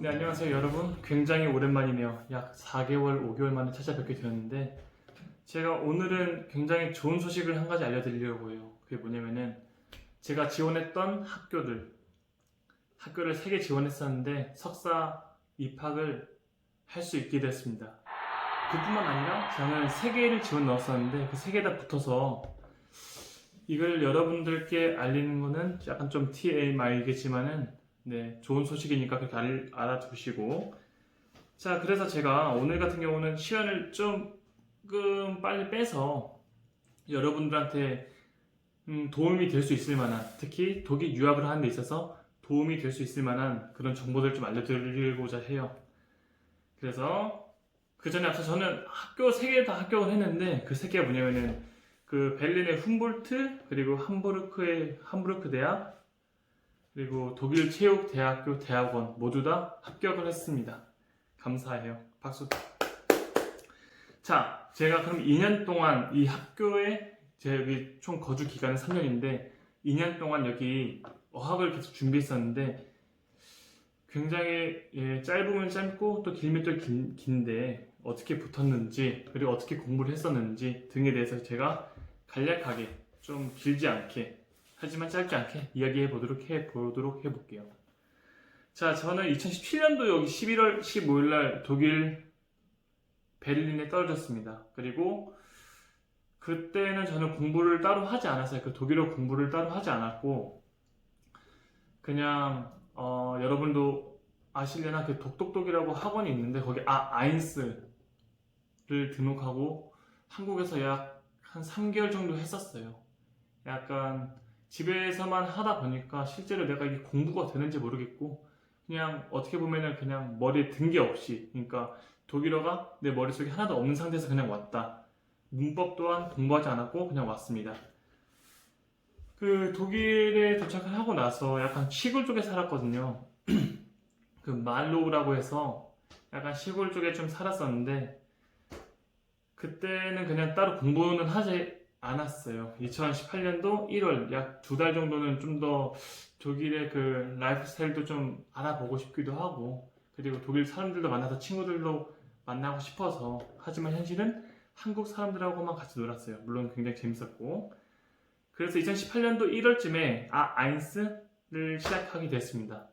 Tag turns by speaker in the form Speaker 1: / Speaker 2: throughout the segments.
Speaker 1: 네, 안녕하세요 여러분. 굉장히 오랜만이네요. 약 4개월, 5개월 만에 찾아뵙게 되었는데 제가 오늘은 굉장히 좋은 소식을 한 가지 알려드리려고 해요. 그게 뭐냐면은 제가 지원했던 학교를 3개 지원했었는데 석사 입학을 할 수 있게 됐습니다. 그뿐만 아니라 저는 3개를 지원 넣었었는데 그 3개 다 붙어서 이걸 여러분들께 알리는 거는 약간 좀 TMI겠지만은 네, 좋은 소식이니까 그렇게 알아두시고. 자, 그래서 제가 오늘 같은 경우는 시간을 조금 빨리 빼서 여러분들한테 도움이 될 수 있을 만한, 특히 독일 유학을 하는 데 있어서 도움이 될 수 있을 만한 그런 정보들을 좀 알려드리고자 해요. 그래서 그 전에 앞서 저는 학교 3개 다 합격을 했는데 그 3개가 뭐냐면은 그 베를린의 훔볼트, 그리고 함부르크의 함부르크 대학, 그리고 독일 체육대학교 대학원 모두 다 합격을 했습니다. 감사해요. 박수. 자, 제가 그럼 2년 동안 이 학교에 제가 여기 총 거주 기간은 3년인데 2년 동안 여기 어학을 계속 준비했었는데 굉장히 짧으면 짧고 또 길면 또 긴데 어떻게 붙었는지, 그리고 어떻게 공부를 했었는지 등에 대해서 제가 간략하게, 좀 길지 않게 하지만 짧지 않게 이야기해 보도록 해볼게요. 자, 저는 2017년도 여기 11월 15일 날 독일 베를린에 떨어졌습니다. 그리고 그때는 저는 공부를 따로 하지 않았어요. 그 독일어 공부를 따로 하지 않았고 그냥 여러분도 아시려나 그 독독독이라고 학원이 있는데 거기 아인스를 등록하고 한국에서 약 한 3개월 정도 했었어요. 약간 집에서만 하다 보니까 실제로 내가 이게 공부가 되는지 모르겠고 그냥 어떻게 보면은 그냥 머리에 든 게 없이, 그러니까 독일어가 내 머릿속에 하나도 없는 상태에서 그냥 왔다. 문법 또한 공부하지 않았고 그냥 왔습니다. 그 독일에 도착을 하고 나서 약간 시골 쪽에 살았거든요. 그 말로우라고 해서 약간 시골 쪽에 좀 살았었는데 그때는 그냥 따로 공부는 하지 않았어요. 2018년도 1월 약 2달 정도는 좀 더 독일의 그 라이프 스타일도 좀 알아보고 싶기도 하고 그리고 독일 사람들도 만나서 친구들도 만나고 싶어서, 하지만 현실은 한국 사람들하고만 같이 놀았어요. 물론 굉장히 재밌었고. 그래서 2018년도 1월쯤에 아인스를 시작하게 됐습니다.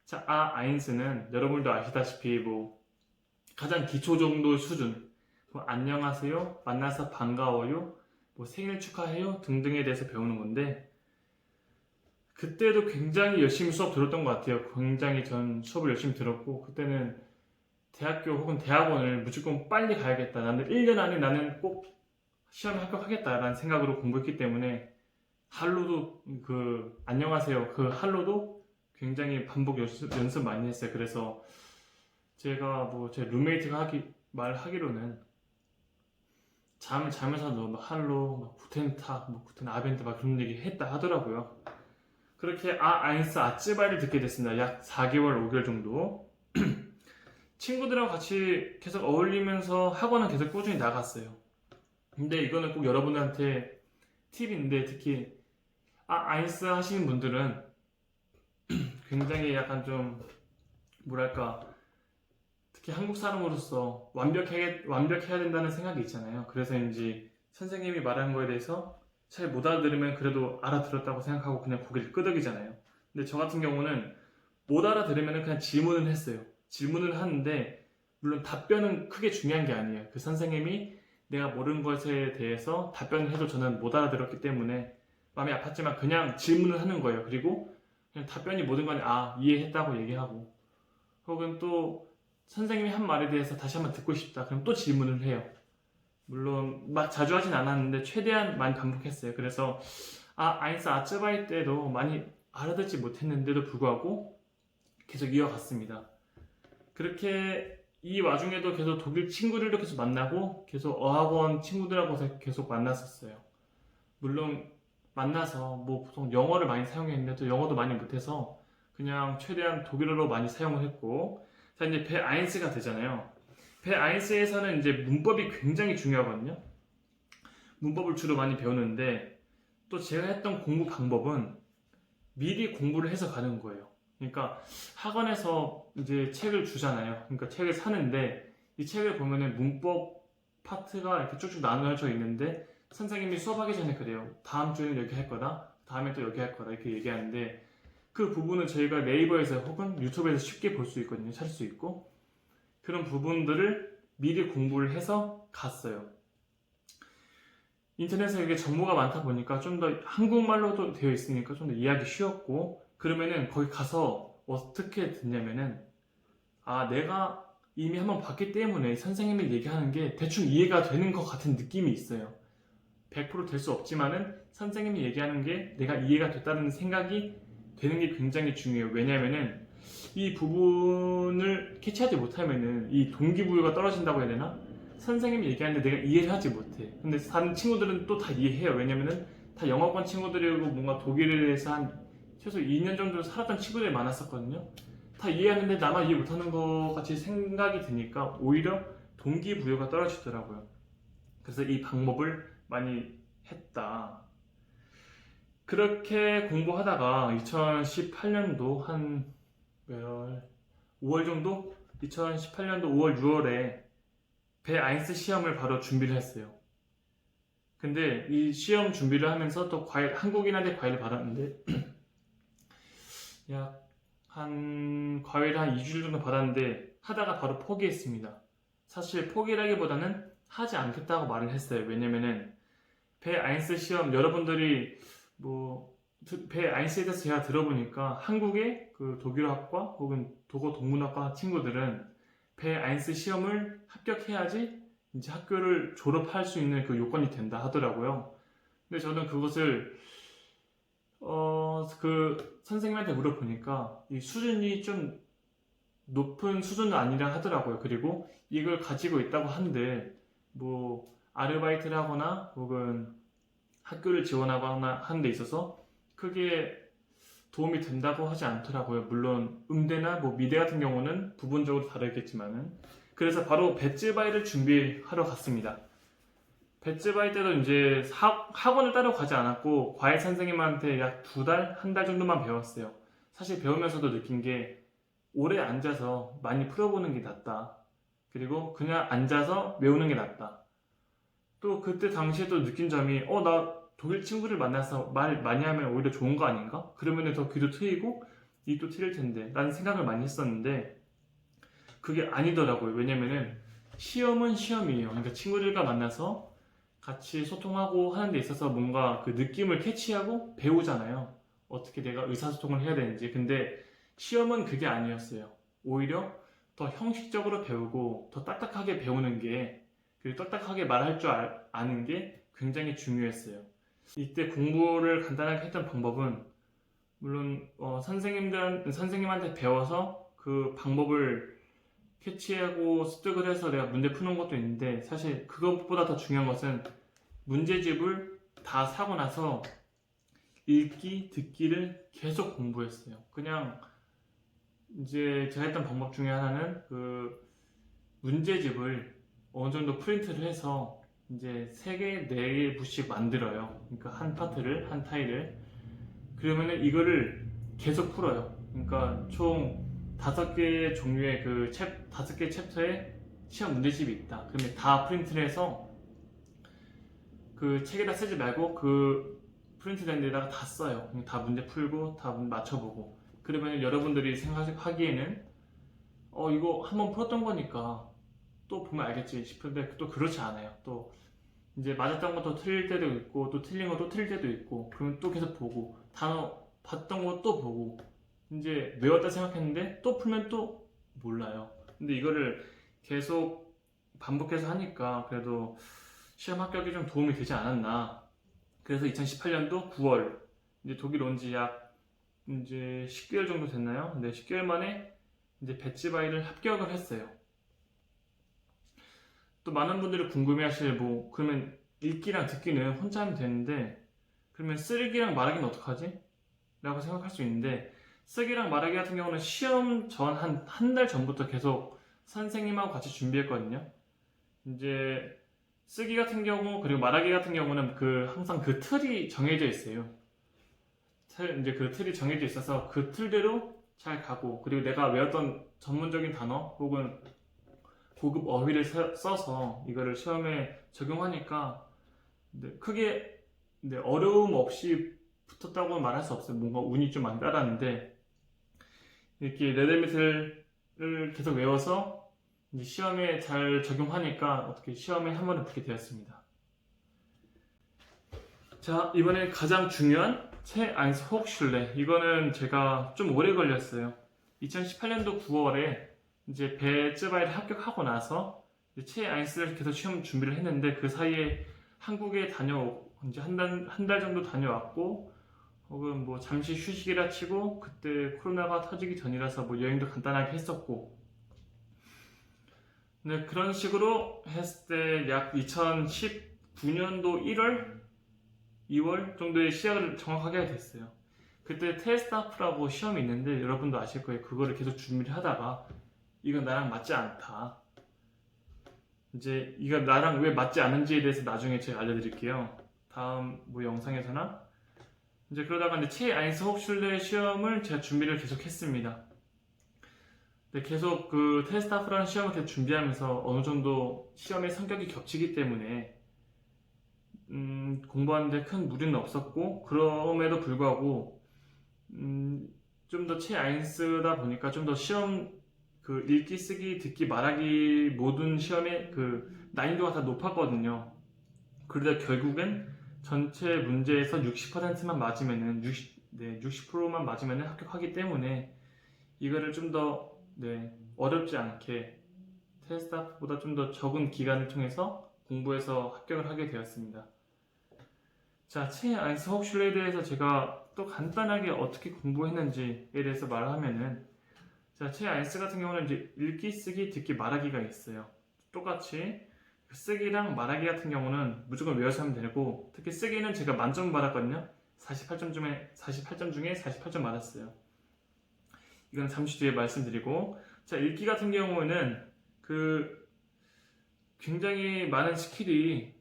Speaker 1: 자, 아인스는 여러분도 아시다시피 뭐 가장 기초 정도 수준, 뭐 안녕하세요, 만나서 반가워요, 뭐 생일 축하해요 등등에 대해서 배우는 건데 그때도 굉장히 열심히 수업 들었던 것 같아요. 굉장히 전 수업을 열심히 들었고 그때는 대학교 혹은 대학원을 무조건 빨리 가야겠다, 나는 1년 안에 나는 꼭 시험에 합격하겠다라는 생각으로 공부했기 때문에 할로도 그 안녕하세요 그 할로도 굉장히 반복 연습 많이 했어요. 그래서 제가 뭐 제 룸메이트가 말하기로는 잠을 자면서도 막 할로, 막 구텐탁, 뭐 구텐 아벤트 막 그런 얘기 했다 하더라고요. 그렇게 아인스 아츠바이를 듣게 됐습니다. 약 4개월, 5개월 정도. 친구들하고 같이 계속 어울리면서 학원은 계속 꾸준히 나갔어요. 근데 이거는 꼭 여러분한테 팁인데, 특히 아인스 하시는 분들은 굉장히 약간 좀 뭐랄까, 특히 한국 사람으로서 완벽해야 된다는 생각이 있잖아요. 그래서인지 선생님이 말한 거에 대해서 잘 못 알아들으면 그래도 알아들었다고 생각하고 그냥 고개를 끄덕이잖아요. 근데 저 같은 경우는 못 알아들으면 그냥 질문을 했어요. 질문을 하는데 물론 답변은 크게 중요한 게 아니에요. 그 선생님이 내가 모르는 것에 대해서 답변을 해도 저는 못 알아들었기 때문에 마음이 아팠지만 그냥 질문을 하는 거예요. 그리고 그냥 답변이 모든 건 이해했다고 얘기하고, 혹은 또 선생님이 한 말에 대해서 다시 한번 듣고 싶다 그럼 또 질문을 해요. 물론 막 자주 하진 않았는데 최대한 많이 반복했어요. 그래서 아인스 아츠바이 때도 많이 알아듣지 못했는데도 불구하고 계속 이어갔습니다. 그렇게 이 와중에도 계속 독일 친구들도 계속 만나고 계속 어학원 친구들하고 계속 만났었어요. 물론 만나서 뭐 보통 영어를 많이 사용했는데 또 영어도 많이 못해서 그냥 최대한 독일어로 많이 사용을 했고. 자, 이제 배 아인스가 되잖아요. 배 아인스에서는 이제 문법이 굉장히 중요하거든요. 문법을 주로 많이 배우는데 또 제가 했던 공부 방법은 미리 공부를 해서 가는 거예요. 그러니까 학원에서 이제 책을 주잖아요. 그러니까 책을 사는데 이 책을 보면은 문법 파트가 이렇게 쭉쭉 나누어져 있는데 선생님이 수업하기 전에 그래요. 다음 주에는 여기 할 거다. 다음에 또 여기 할 거다. 이렇게 얘기하는데 그 부분은 저희가 네이버에서 혹은 유튜브에서 쉽게 볼 수 있거든요. 찾을 수 있고 그런 부분들을 미리 공부를 해서 갔어요. 인터넷에 이게 정보가 많다 보니까 좀 더 한국말로도 되어 있으니까 좀 더 이해하기 쉬웠고 그러면은 거기 가서 어떻게 듣냐면은 아 내가 이미 한번 봤기 때문에 선생님이 얘기하는 게 대충 이해가 되는 것 같은 느낌이 있어요. 100%될 수 없지만은 선생님이 얘기하는 게 내가 이해가 됐다는 생각이 되는 게 굉장히 중요해요. 왜냐면은 이 부분을 캐치하지 못하면은 이 동기부여가 떨어진다고 해야 되나? 선생님이 얘기하는데 내가 이해를 하지 못해. 근데 다른 친구들은 또 다 이해해요. 왜냐면은 다 영어권 친구들이고 뭔가 독일에 대해서 한 최소 2년 정도 살았던 친구들이 많았었거든요. 다 이해하는데 나만 이해 못하는 것 같이 생각이 드니까 오히려 동기부여가 떨어지더라고요. 그래서 이 방법을 많이 했다. 그렇게 공부하다가 2018년도 한 5월 정도? 2018년도 5월, 6월에 배 아인스 시험을 바로 준비를 했어요. 근데 이 시험 준비를 하면서 또 한국인한테 과외를 받았는데 약 과외를 한 2주일 정도 받았는데 하다가 바로 포기했습니다. 사실 포기라기보다는 하지 않겠다고 말을 했어요. 왜냐면은 배 아인스 시험 여러분들이 배 아인스에 대해서 제가 들어보니까 한국의 그 독일어학과 혹은 독어 동문학과 친구들은 배 아인스 시험을 합격해야지 이제 학교를 졸업할 수 있는 그 요건이 된다 하더라고요. 근데 저는 그것을 그 선생님한테 물어보니까 이 수준이 좀 높은 수준은 아니라 하더라고요. 그리고 이걸 가지고 있다고 한들 아르바이트를 하거나 혹은 학교를 지원하거나 하는 데 있어서 크게 도움이 된다고 하지 않더라고요. 물론 음대나 미대 같은 경우는 부분적으로 다르겠지만은 그래서 바로 배츠바이를 준비하러 갔습니다. 배츠바이 때도 이제 학원을 따로 가지 않았고 과외 선생님한테 약 2달, 1달 정도만 배웠어요. 사실 배우면서도 느낀 게 오래 앉아서 많이 풀어보는 게 낫다. 그리고 그냥 앉아서 외우는 게 낫다. 또 그때 당시에 또 느낀 점이 나 독일 친구를 만나서 말 많이 하면 오히려 좋은 거 아닌가? 그러면 더 귀도 트이고 입도 트일 텐데 라는 생각을 많이 했었는데 그게 아니더라고요. 왜냐면은 시험은 시험이에요. 그러니까 친구들과 만나서 같이 소통하고 하는 데 있어서 뭔가 그 느낌을 캐치하고 배우잖아요. 어떻게 내가 의사소통을 해야 되는지. 근데 시험은 그게 아니었어요. 오히려 더 형식적으로 배우고 더 딱딱하게 배우는 게 그리고 딱딱하게 말할 줄 아는 게 굉장히 중요했어요. 이때 공부를 간단하게 했던 방법은 물론 선생님한테 배워서 그 방법을 캐치하고 습득을 해서 내가 문제 푸는 것도 있는데 사실 그것보다 더 중요한 것은 문제집을 다 사고 나서 읽기, 듣기를 계속 공부했어요. 그냥 이제 제가 했던 방법 중에 하나는 그 문제집을 어느 정도 프린트를 해서 이제 3개, 4개씩 만들어요. 그러니까 한 파트를, 한 타일을. 그러면은 이거를 계속 풀어요. 그러니까 총 5개 종류의 5개 챕터에 시험 문제집이 있다. 그러면 다 프린트를 해서 그 책에다 쓰지 말고 그 프린트된 데다가 다 써요. 다 문제 풀고 다 맞춰보고. 그러면 여러분들이 생각하기에는 이거 한번 풀었던 거니까 또 보면 알겠지 싶은데 또 그렇지 않아요. 또 이제 맞았던 것도 틀릴 때도 있고 또 틀린 것도 틀릴 때도 있고 그러면 또 계속 보고 단어 봤던 것도 보고 이제 외웠다 생각했는데 또 풀면 또 몰라요. 근데 이거를 계속 반복해서 하니까 그래도 시험 합격에 좀 도움이 되지 않았나. 그래서 2018년도 9월 이제 독일 온 지 약 이제 10개월 정도 됐나요? 근데 10개월 만에 이제 배치바이를 합격을 했어요. 또 많은 분들이 궁금해하실 그러면 읽기랑 듣기는 혼자 하면 되는데 그러면 쓰기랑 말하기는 어떡하지? 라고 생각할 수 있는데 쓰기랑 말하기 같은 경우는 시험 전 한 달 전부터 계속 선생님하고 같이 준비했거든요. 이제 쓰기 같은 경우 그리고 말하기 같은 경우는 항상 틀이 정해져 있어요. 이제 그 틀이 정해져 있어서 그 틀대로 잘 가고, 그리고 내가 외웠던 전문적인 단어 혹은 고급 어휘를 써서 이거를 시험에 적용하니까 크게 어려움 없이 붙었다고 말할 수 없어요. 뭔가 운이 좀 많이 따랐는데, 이렇게 레드미틀을 계속 외워서 이제 시험에 잘 적용하니까 어떻게 시험에 한 번에 붙게 되었습니다. 자, 이번에 가장 중요한 체 아인스 호ch슐레. 이거는 제가 좀 오래 걸렸어요. 2018년도 9월에 이제 배쯔바이를 합격하고 나서 체 아인스를 계속 시험 준비를 했는데, 그 사이에 한국에 이제 한 달 정도 다녀왔고, 혹은 뭐 잠시 휴식이라 치고, 그때 코로나가 터지기 전이라서 뭐 여행도 간단하게 했었고, 네, 그런 식으로 했을 때 약 2019년도 1월, 2월 정도에 시작을 정확하게 됐어요. 그때 테스트아프라고 시험이 있는데 여러분도 아실 거예요. 그거를 계속 준비를 하다가 이건 나랑 맞지 않다. 이제 이거 나랑 왜 맞지 않은지에 대해서 나중에 제가 알려드릴게요. 다음 뭐 영상에서나. 이제 그러다가 이제 체 아인스 호ch슐레 시험을 제가 준비를 계속 했습니다. 계속 그 테스트아프라는 시험을 계속 준비하면서 어느 정도 시험의 성격이 겹치기 때문에 공부하는데 큰 무리는 없었고, 그럼에도 불구하고 좀 더 체아인스다 보니까 좀 더 시험 그 읽기, 쓰기, 듣기, 말하기 모든 시험의 그 난이도가 다 높았거든요. 그러다 결국엔 전체 문제에서 60%만 맞으면은 60%만 맞으면은 합격하기 때문에 이거를 좀 더 어렵지 않게 테스트보다 좀 더 적은 기간을 통해서 공부해서 합격을 하게 되었습니다. 자, 체 아인스 호ch슐레에 대해서 제가 또 간단하게 어떻게 공부했는지에 대해서 말을 하면은, 자, 체 아인스 같은 경우는 이제 읽기, 쓰기, 듣기, 말하기가 있어요. 똑같이 쓰기랑 말하기 같은 경우는 무조건 외워서 하면 되고, 특히 쓰기는 제가 만점 받았거든요. 48점 중에 48점 맞았어요. 이건 잠시 뒤에 말씀드리고, 자, 읽기 같은 경우는 그 굉장히 많은 스킬이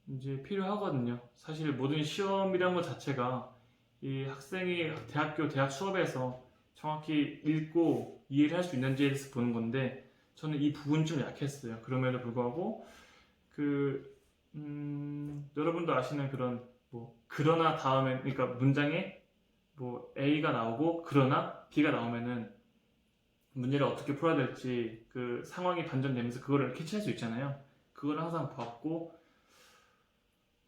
Speaker 1: 이제 필요하거든요. 사실 모든 시험이라는 것 자체가 이 학생이 대학 수업에서 정확히 읽고 이해를 할 수 있는지에 대해서 보는 건데, 저는 이 부분이 좀 약했어요. 그럼에도 불구하고 여러분도 아시는 그런 뭐 그러나 다음에, 그러니까 문장에 뭐 A가 나오고 그러나 B가 나오면은 문제를 어떻게 풀어야 될지 그 상황이 반전되면서 그거를 캐치할 수 있잖아요. 그걸 항상 봤고,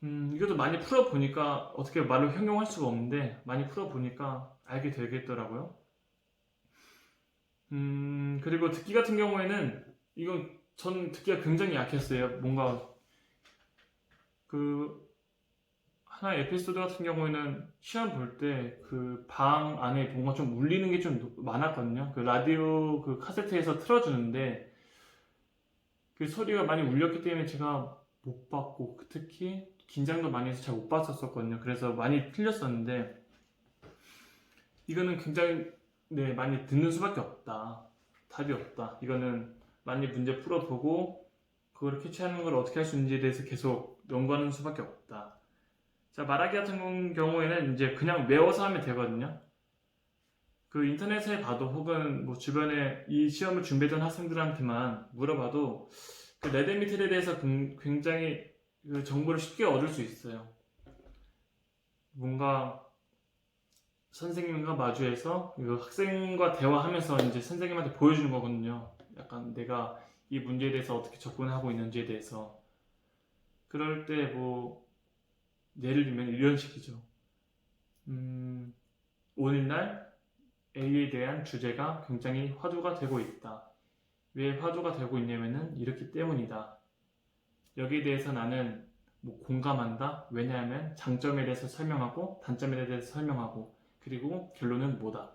Speaker 1: 이것도 많이 풀어보니까 어떻게 말로 형용할 수가 없는데 많이 풀어보니까 알게 되겠더라고요. 그리고 듣기 같은 경우에는 이건 전 듣기가 굉장히 약했어요. 뭔가 그 하나의 에피소드 같은 경우에는 시험 볼 때 그 방 안에 뭔가 좀 울리는 게 좀 많았거든요. 그 라디오 그 카세트에서 틀어주는데 그 소리가 많이 울렸기 때문에 제가 못 봤고, 특히 긴장도 많이 해서 잘 못 봤었거든요. 그래서 많이 틀렸었는데, 이거는 굉장히 많이 듣는 수밖에 없다. 답이 없다. 이거는 많이 문제 풀어보고 그걸 캐치하는 걸 어떻게 할 수 있는지에 대해서 계속 연구하는 수밖에 없다. 자, 말하기 같은 경우에는 이제 그냥 외워서 하면 되거든요. 그 인터넷에 봐도 혹은 뭐 주변에 이 시험을 준비했던 학생들한테만 물어봐도 그 레드미틀에 대해서 굉장히 그 정보를 쉽게 얻을 수 있어요. 뭔가 선생님과 마주해서 그 학생과 대화하면서 이제 선생님한테 보여주는 거거든요. 약간 내가 이 문제에 대해서 어떻게 접근하고 있는지에 대해서. 그럴 때 뭐 예를 들면 이런 식이죠. 오늘날 A에 대한 주제가 굉장히 화두가 되고 있다. 왜 화두가 되고 있냐면은 이렇기 때문이다. 여기에 대해서 나는 뭐 공감한다. 왜냐하면 장점에 대해서 설명하고 단점에 대해서 설명하고, 그리고 결론은 뭐다.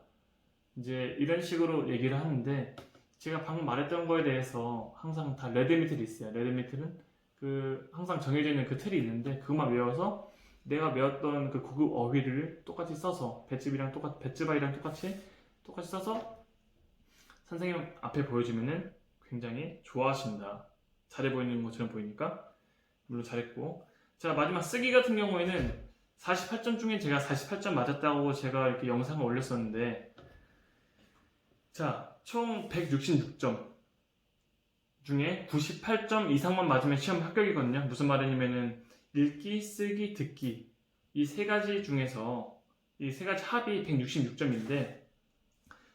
Speaker 1: 이제 이런 식으로 얘기를 하는데, 제가 방금 말했던 거에 대해서 항상 다 레드미틀이 있어요. 레드미틀은 그 항상 정해져 있는 그 틀이 있는데, 그것만 외워서 내가 배웠던 그 고급 어휘를 똑같이 써서 배츠바이랑 똑같이 써서 선생님 앞에 보여주면은 굉장히 좋아하신다. 잘해 보이는 것처럼 보이니까. 물론 잘했고. 자, 마지막 쓰기 같은 경우에는 48점 중에 제가 48점 맞았다고 제가 이렇게 영상을 올렸었는데, 자, 총 166점 중에 98점 이상만 맞으면 시험 합격이거든요. 무슨 말이냐면은 읽기, 쓰기, 듣기 이 세 가지 중에서 이 세 가지 합이 166점인데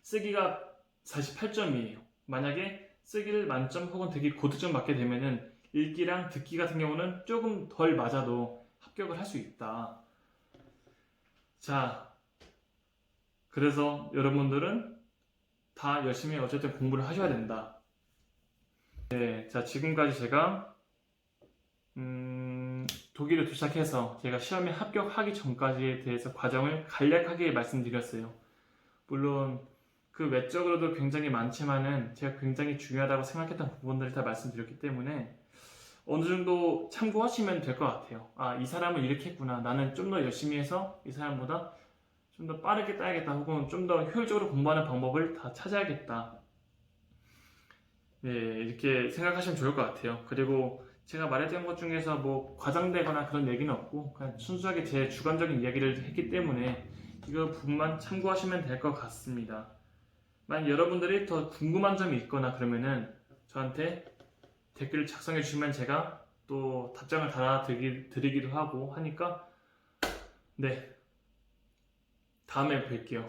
Speaker 1: 쓰기가 48점이에요. 만약에 쓰기를 만점 혹은 듣기 고득점 맞게 되면은 읽기랑 듣기 같은 경우는 조금 덜 맞아도 합격을 할 수 있다. 자, 그래서 여러분들은 다 열심히 어쨌든 공부를 하셔야 된다. 네, 자, 지금까지 제가 독일을 도착해서 제가 시험에 합격하기 전까지에 대해서 과정을 간략하게 말씀드렸어요. 물론 그 외적으로도 굉장히 많지만은 제가 굉장히 중요하다고 생각했던 부분들을 다 말씀드렸기 때문에 어느 정도 참고하시면 될 것 같아요. 아, 이 사람은 이렇게 했구나. 나는 좀 더 열심히 해서 이 사람보다 좀 더 빠르게 따야겠다. 혹은 좀 더 효율적으로 공부하는 방법을 다 찾아야겠다. 네, 이렇게 생각하시면 좋을 것 같아요. 그리고 제가 말했던 것 중에서 뭐 과장되거나 그런 얘기는 없고 그냥 순수하게 제 주관적인 이야기를 했기 때문에 이거 부분만 참고하시면 될 것 같습니다. 만약 여러분들이 더 궁금한 점이 있거나 그러면은 저한테 댓글을 작성해 주시면 제가 또 답장을 달아드리기도 하고 하니까 네, 다음에 뵐게요.